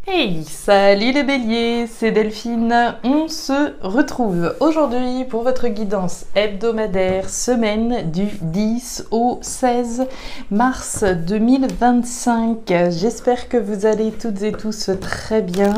Hey, salut les béliers, c'est Delphine. On se retrouve aujourd'hui pour votre guidance hebdomadaire semaine du 10 au 16 mars 2025. J'espère que vous allez toutes et tous très bien.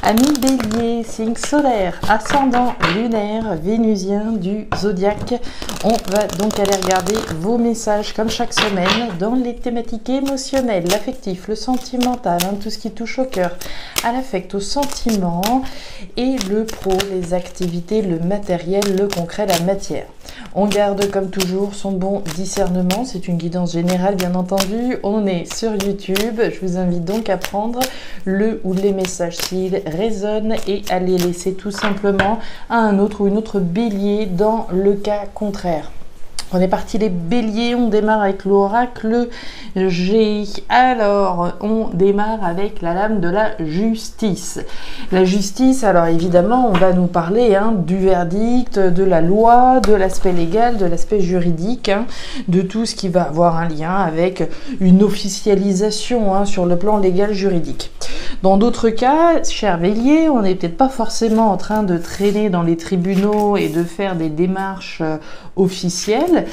Amis béliers, signe solaire, ascendant lunaire, vénusien du zodiaque. On va donc aller regarder vos messages comme chaque semaine dans les thématiques émotionnelles, l'affectif, le sentimental, tout ce qui touche au cœur, à l'affect, au sentiment, et le pro, les activités, le matériel, le concret, la matière. On garde comme toujours son bon discernement, c'est une guidance générale bien entendu. On est sur YouTube, je vous invite donc à prendre le ou les messages s'ils résonnent et à les laisser tout simplement à un autre ou une autre bélier dans le cas contraire. On est parti les béliers, on démarre avec l'oracle G. Alors, on démarre avec la lame de la justice. La justice, alors évidemment, on va nous parler du verdict, de la loi, de l'aspect légal, de l'aspect juridique, de tout ce qui va avoir un lien avec une officialisation sur le plan légal juridique. Dans d'autres cas, chers béliers, on n'est peut-être pas forcément en train de traîner dans les tribunaux et de faire des démarches officielles,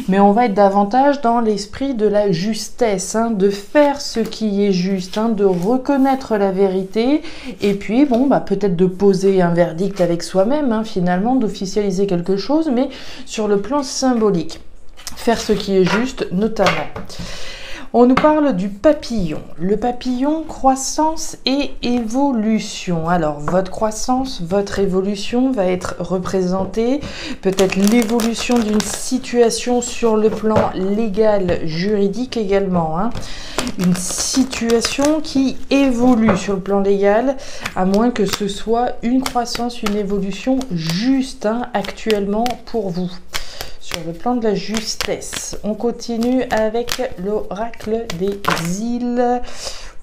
mais on va être davantage dans l'esprit de la justesse, de faire ce qui est juste, de reconnaître la vérité, et puis peut-être de poser un verdict avec soi-même, finalement, d'officialiser quelque chose, mais sur le plan symbolique. Faire ce qui est juste, notamment. On nous parle du papillon. Le papillon, croissance et évolution. Alors, votre croissance, votre évolution va être représentée, peut-être l'évolution d'une situation sur le plan légal, juridique également. Une situation qui évolue sur le plan légal, à moins que ce soit une croissance, une évolution juste actuellement pour vous. Sur le plan de la justesse, on continue avec l'oracle des îles.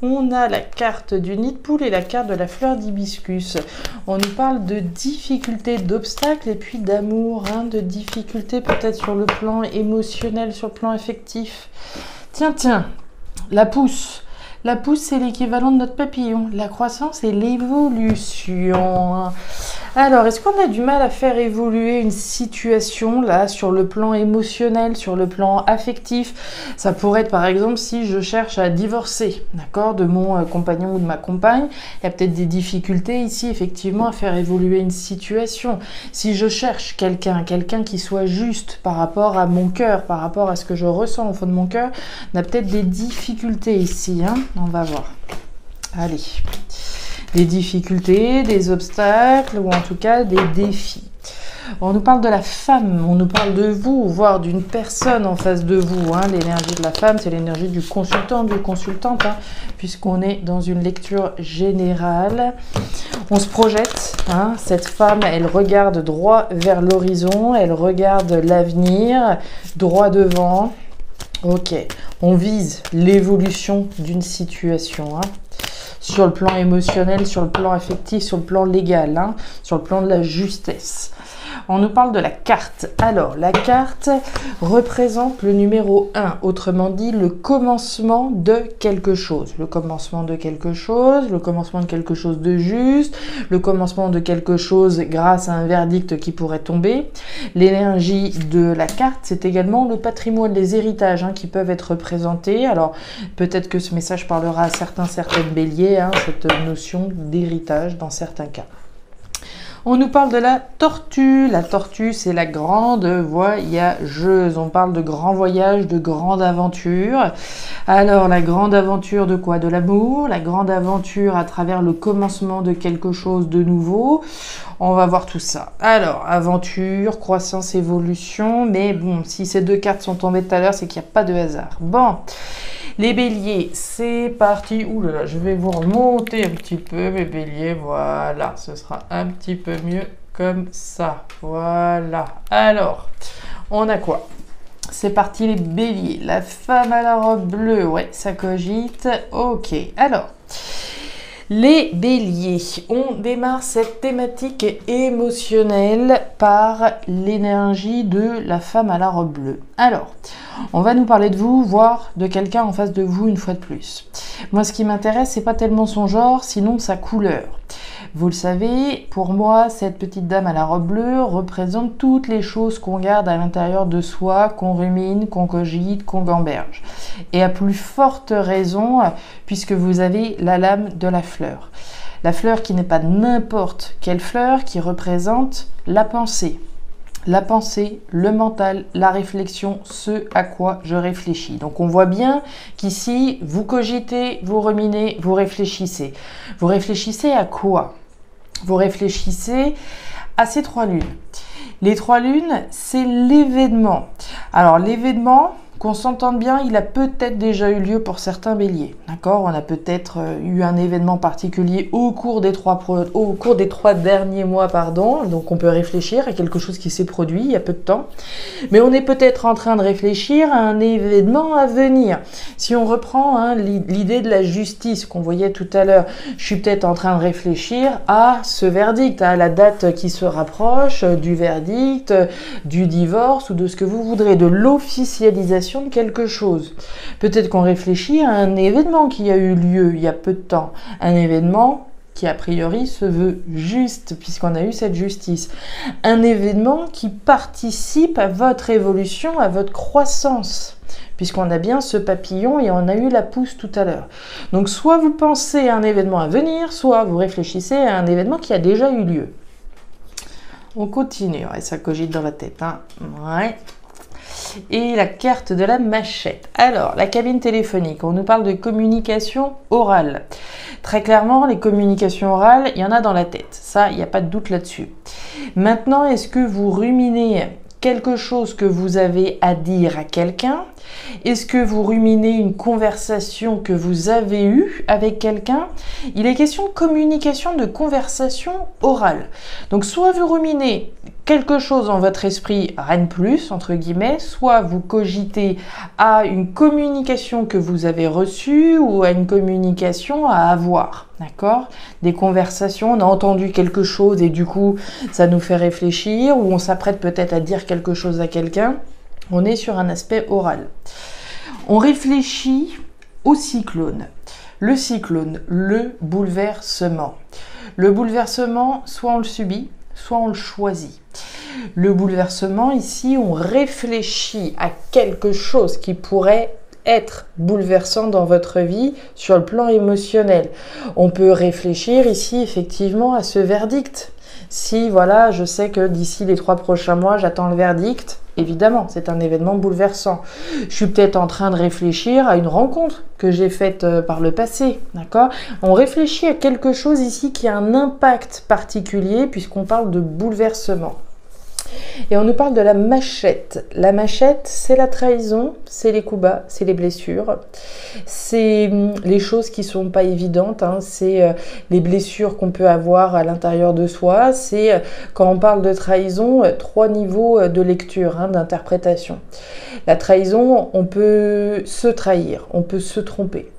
On a la carte du nid de poule et la carte de la fleur d'hibiscus. On nous parle de difficultés, d'obstacles et puis d'amour, de difficultés peut-être sur le plan émotionnel, sur le plan affectif. Tiens, la pousse. La pousse, c'est l'équivalent de notre papillon. La croissance et l'évolution. Alors, est-ce qu'on a du mal à faire évoluer une situation, là, sur le plan émotionnel, sur le plan affectif? Ça pourrait être, par exemple, si je cherche à divorcer, d'accord, de mon compagnon ou de ma compagne. Il y a peut-être des difficultés ici, effectivement, à faire évoluer une situation. Si je cherche quelqu'un qui soit juste par rapport à mon cœur, par rapport à ce que je ressens au fond de mon cœur, on a peut-être des difficultés ici, On va voir. Allez. Des difficultés, des obstacles ou en tout cas des défis. On nous parle de la femme, on nous parle de vous, voire d'une personne en face de vous. L'énergie de la femme, c'est l'énergie du consultant, du consultante, puisqu'on est dans une lecture générale. On se projette, cette femme, elle regarde droit vers l'horizon, elle regarde l'avenir, droit devant. Ok, on vise l'évolution d'une situation, sur le plan émotionnel, sur le plan affectif, sur le plan légal, sur le plan de la justesse. On nous parle de la carte. Alors, la carte représente le numéro 1, autrement dit, le commencement de quelque chose. Le commencement de quelque chose, le commencement de quelque chose de juste, le commencement de quelque chose grâce à un verdict qui pourrait tomber. L'énergie de la carte, c'est également le patrimoine, les héritages qui peuvent être représentés. Alors, peut-être que ce message parlera à certaines béliers, cette notion d'héritage dans certains cas. On nous parle de la tortue. La tortue, c'est la grande voyageuse. On parle de grand voyage, de grande aventure. Alors, la grande aventure de quoi? De l'amour. La grande aventure à travers le commencement de quelque chose de nouveau. On va voir tout ça. Alors, aventure, croissance, évolution. Mais bon, si ces deux cartes sont tombées tout à l'heure, c'est qu'il n'y a pas de hasard. Bon. Les béliers, c'est parti. Ouh là là, je vais vous remonter un petit peu, mes béliers. Voilà, ce sera un petit peu mieux comme ça. Voilà. Alors, on a quoi? C'est parti, les béliers. La femme à la robe bleue. Ouais, ça cogite. Ok. Alors, les béliers, on démarre cette thématique émotionnelle par l'énergie de la femme à la robe bleue. Alors, On va nous parler de vous, voire de quelqu'un en face de vous une fois de plus. Moi, ce qui m'intéresse, c'est pas tellement son genre, sinon sa couleur. Vous le savez, pour moi, cette petite dame à la robe bleue représente toutes les choses qu'on garde à l'intérieur de soi, qu'on rumine, qu'on cogite, qu'on gamberge. Et à plus forte raison, puisque vous avez la lame de la fleur. La fleur qui n'est pas n'importe quelle fleur, qui représente la pensée. La pensée, le mental, la réflexion, ce à quoi je réfléchis. Donc on voit bien qu'ici, vous cogitez, vous ruminez, vous réfléchissez. Vous réfléchissez à quoi? Vous réfléchissez à ces 3 lunes. Les 3 lunes, c'est l'événement. Alors l'événement, qu'on s'entende bien, il a peut-être déjà eu lieu pour certains béliers. D'accord? On a peut-être eu un événement particulier au cours des 3 derniers mois, pardon. Donc on peut réfléchir à quelque chose qui s'est produit il y a peu de temps. Mais on est peut-être en train de réfléchir à un événement à venir. Si on reprend l'idée de la justice qu'on voyait tout à l'heure, je suis peut-être en train de réfléchir à ce verdict, à la date qui se rapproche du verdict, du divorce ou de ce que vous voudrez, de l'officialisation de quelque chose. Peut-être qu'on réfléchit à un événement qui a eu lieu il y a peu de temps. Un événement qui a priori se veut juste puisqu'on a eu cette justice. Un événement qui participe à votre évolution, à votre croissance. Puisqu'on a bien ce papillon et on a eu la pousse tout à l'heure. Donc soit vous pensez à un événement à venir, soit vous réfléchissez à un événement qui a déjà eu lieu. On continue, ouais, ça cogite dans la tête. Hein. Ouais. Et la carte de la machette. Alors, la cabine téléphonique, on nous parle de communication orale. Très clairement, les communications orales, il y en a dans la tête. Ça, il n'y a pas de doute là-dessus. Maintenant, est-ce que vous ruminez quelque chose que vous avez à dire à quelqu'un? Est-ce que vous ruminez une conversation que vous avez eue avec quelqu'un? Il est question de communication, de conversation orale. Donc soit vous ruminez quelque chose dans votre esprit, rien de plus, entre guillemets, soit vous cogitez à une communication que vous avez reçue ou à une communication à avoir. D'accord? Des conversations, on a entendu quelque chose et du coup, ça nous fait réfléchir ou on s'apprête peut-être à dire quelque chose à quelqu'un. On est sur un aspect oral. On réfléchit au cyclone. Le cyclone, le bouleversement. Le bouleversement, soit on le subit, soit on le choisit. Le bouleversement, ici, on réfléchit à quelque chose qui pourrait être bouleversant dans votre vie sur le plan émotionnel. On peut réfléchir ici, effectivement, à ce verdict. Si, voilà, je sais que d'ici les 3 prochains mois, j'attends le verdict, évidemment, c'est un événement bouleversant. Je suis peut-être en train de réfléchir à une rencontre que j'ai faite par le passé, d'accord? On réfléchit à quelque chose ici qui a un impact particulier puisqu'on parle de bouleversement. Et on nous parle de la machette. La machette, c'est la trahison, c'est les coups bas, c'est les blessures, c'est les choses qui sont pas évidentes, hein, c'est les blessures qu'on peut avoir à l'intérieur de soi, c'est quand on parle de trahison, 3 niveaux de lecture, hein, d'interprétation. La trahison, on peut se trahir, on peut se tromper,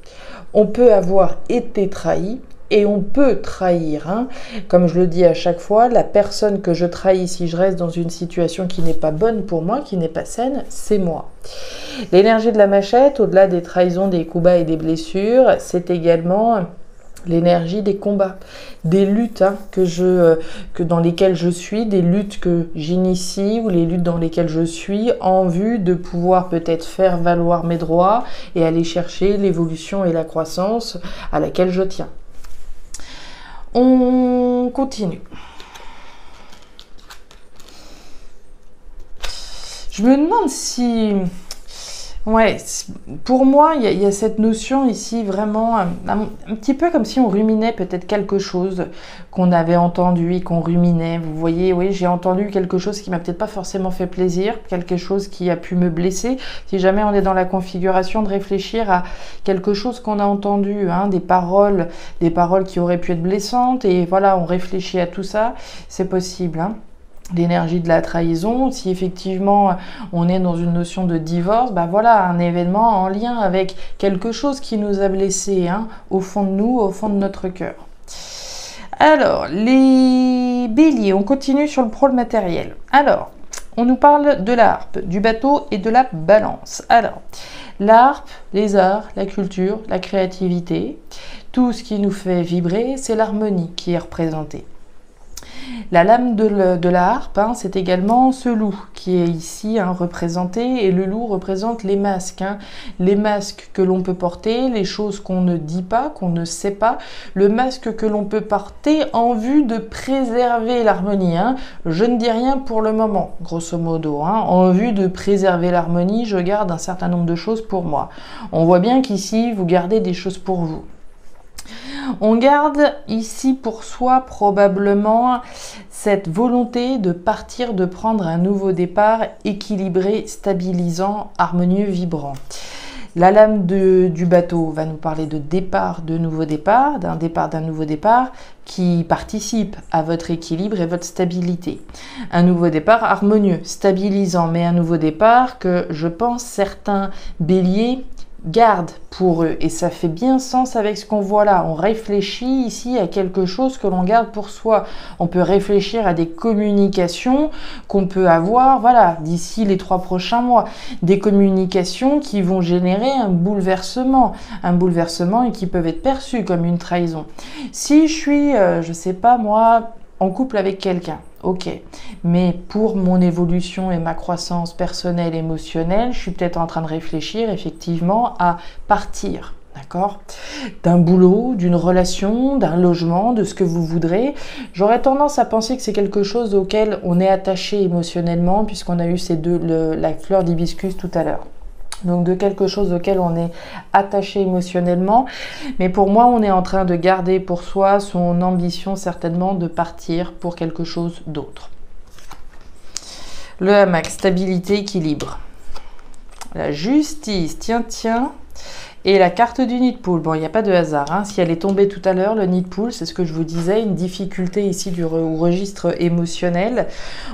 on peut avoir été trahi, et on peut trahir, hein. Comme je le dis à chaque fois, la personne que je trahis, si je reste dans une situation qui n'est pas bonne pour moi, qui n'est pas saine, c'est moi. L'énergie de la machette, au-delà des trahisons, des coups bas et des blessures, c'est également l'énergie des combats, des luttes, hein, dans lesquelles je suis, des luttes que j'initie ou les luttes dans lesquelles je suis en vue de pouvoir peut-être faire valoir mes droits et aller chercher l'évolution et la croissance à laquelle je tiens. On continue. Je me demande si... Ouais, pour moi, il y a cette notion ici vraiment un petit peu comme si on ruminait peut-être quelque chose qu'on avait entendu et qu'on ruminait. Vous voyez, oui, j'ai entendu quelque chose qui m'a peut-être pas forcément fait plaisir, quelque chose qui a pu me blesser. Si jamais on est dans la configuration de réfléchir à quelque chose qu'on a entendu, hein, des paroles qui auraient pu être blessantes, et voilà, on réfléchit à tout ça, c'est possible, hein. L'énergie de la trahison, si effectivement on est dans une notion de divorce, bah voilà, un événement en lien avec quelque chose qui nous a blessés, hein, au fond de nous, au fond de notre cœur. Alors, les béliers, on continue sur le pôle matériel. Alors, on nous parle de la harpe, du bateau et de la balance. Alors, la harpe, les arts, la culture, la créativité, tout ce qui nous fait vibrer, c'est l'harmonie qui est représentée. La lame de la harpe, c'est également ce loup qui est ici représenté, et le loup représente les masques. Les masques que l'on peut porter, les choses qu'on ne dit pas, qu'on ne sait pas, le masque que l'on peut porter en vue de préserver l'harmonie. Je ne dis rien pour le moment, grosso modo. En vue de préserver l'harmonie, je garde un certain nombre de choses pour moi. On voit bien qu'ici, vous gardez des choses pour vous. On garde ici pour soi probablement cette volonté de partir, de prendre un nouveau départ équilibré, stabilisant, harmonieux, vibrant. La lame du bateau va nous parler de départ, de nouveau départ, d'un nouveau départ qui participe à votre équilibre et votre stabilité. Un nouveau départ harmonieux, stabilisant, mais un nouveau départ que je pense certains béliers gardent pour eux, et ça fait bien sens avec ce qu'on voit là. On réfléchit ici à quelque chose que l'on garde pour soi. On peut réfléchir à des communications qu'on peut avoir, voilà, d'ici les 3 prochains mois. Des communications qui vont générer un bouleversement et qui peuvent être perçues comme une trahison. Si je suis, je sais pas moi, en couple avec quelqu'un, ok, mais pour mon évolution et ma croissance personnelle, émotionnelle, je suis peut-être en train de réfléchir effectivement à partir, d'accord, d'un boulot, d'une relation, d'un logement, de ce que vous voudrez. J'aurais tendance à penser que c'est quelque chose auquel on est attaché émotionnellement, puisqu'on a eu la fleur d'hibiscus tout à l'heure. Donc de quelque chose auquel on est attaché émotionnellement. Mais pour moi, on est en train de garder pour soi son ambition certainement de partir pour quelque chose d'autre. Le hamac, stabilité, équilibre. La justice, tiens. Et la carte du nid de poule, bon, il n'y a pas de hasard. Si elle est tombée tout à l'heure, le nid de poule, c'est ce que je vous disais, une difficulté ici au registre émotionnel.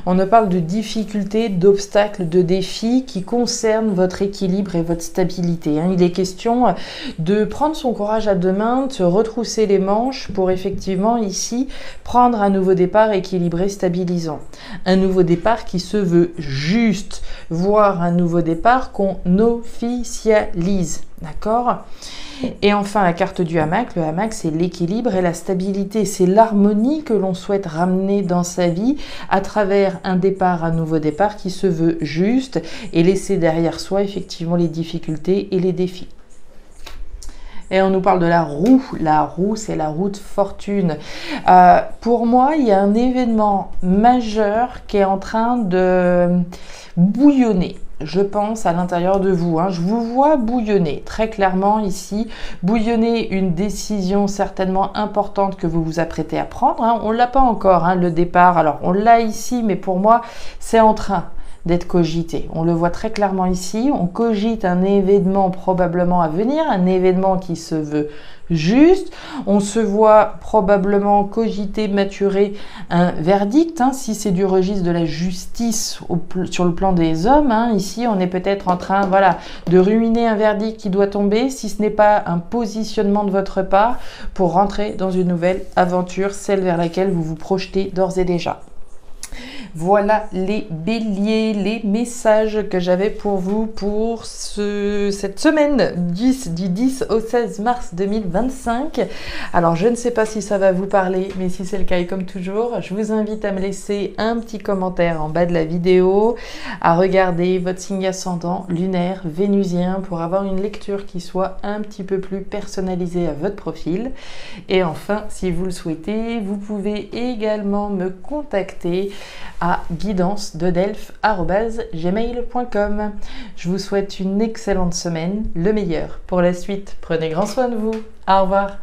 On ne parle de difficultés, d'obstacles, de défis qui concernent votre équilibre et votre stabilité. Il est question de prendre son courage à deux mains, de se retrousser les manches pour effectivement ici prendre un nouveau départ équilibré, stabilisant. Un nouveau départ qui se veut juste, voire un nouveau départ qu'on officialise. D'accord? Et enfin, la carte du hamac. Le hamac, c'est l'équilibre et la stabilité. C'est l'harmonie que l'on souhaite ramener dans sa vie à travers un nouveau départ qui se veut juste et laisser derrière soi effectivement les difficultés et les défis. Et on nous parle de la roue. La roue, c'est la roue de fortune. Pour moi, il y a un événement majeur qui est en train de bouillonner. Je pense à l'intérieur de vous. Je vous vois bouillonner, très clairement ici, bouillonner une décision certainement importante que vous vous apprêtez à prendre. On ne l'a pas encore, le départ. Alors, on l'a ici, mais pour moi, c'est en train d'être cogité. On le voit très clairement ici. On cogite un événement probablement à venir, un événement qui se veut juste. On se voit probablement cogiter, maturer un verdict, si c'est du registre de la justice sur le plan des hommes. Ici, on est peut-être en train de ruiner un verdict qui doit tomber, si ce n'est pas un positionnement de votre part pour rentrer dans une nouvelle aventure, celle vers laquelle vous vous projetez d'ores et déjà. Voilà les béliers, les messages que j'avais pour vous pour cette semaine du 10 au 16 mars 2025. Alors, je ne sais pas si ça va vous parler, mais si c'est le cas, et comme toujours, je vous invite à me laisser un petit commentaire en bas de la vidéo, à regarder votre signe ascendant, lunaire, vénusien, pour avoir une lecture qui soit un petit peu plus personnalisée à votre profil. Et enfin, si vous le souhaitez, vous pouvez également me contacter à guidance-de-delphes@gmail.com. Je vous souhaite une excellente semaine, le meilleur pour la suite. Prenez grand soin de vous. Au revoir.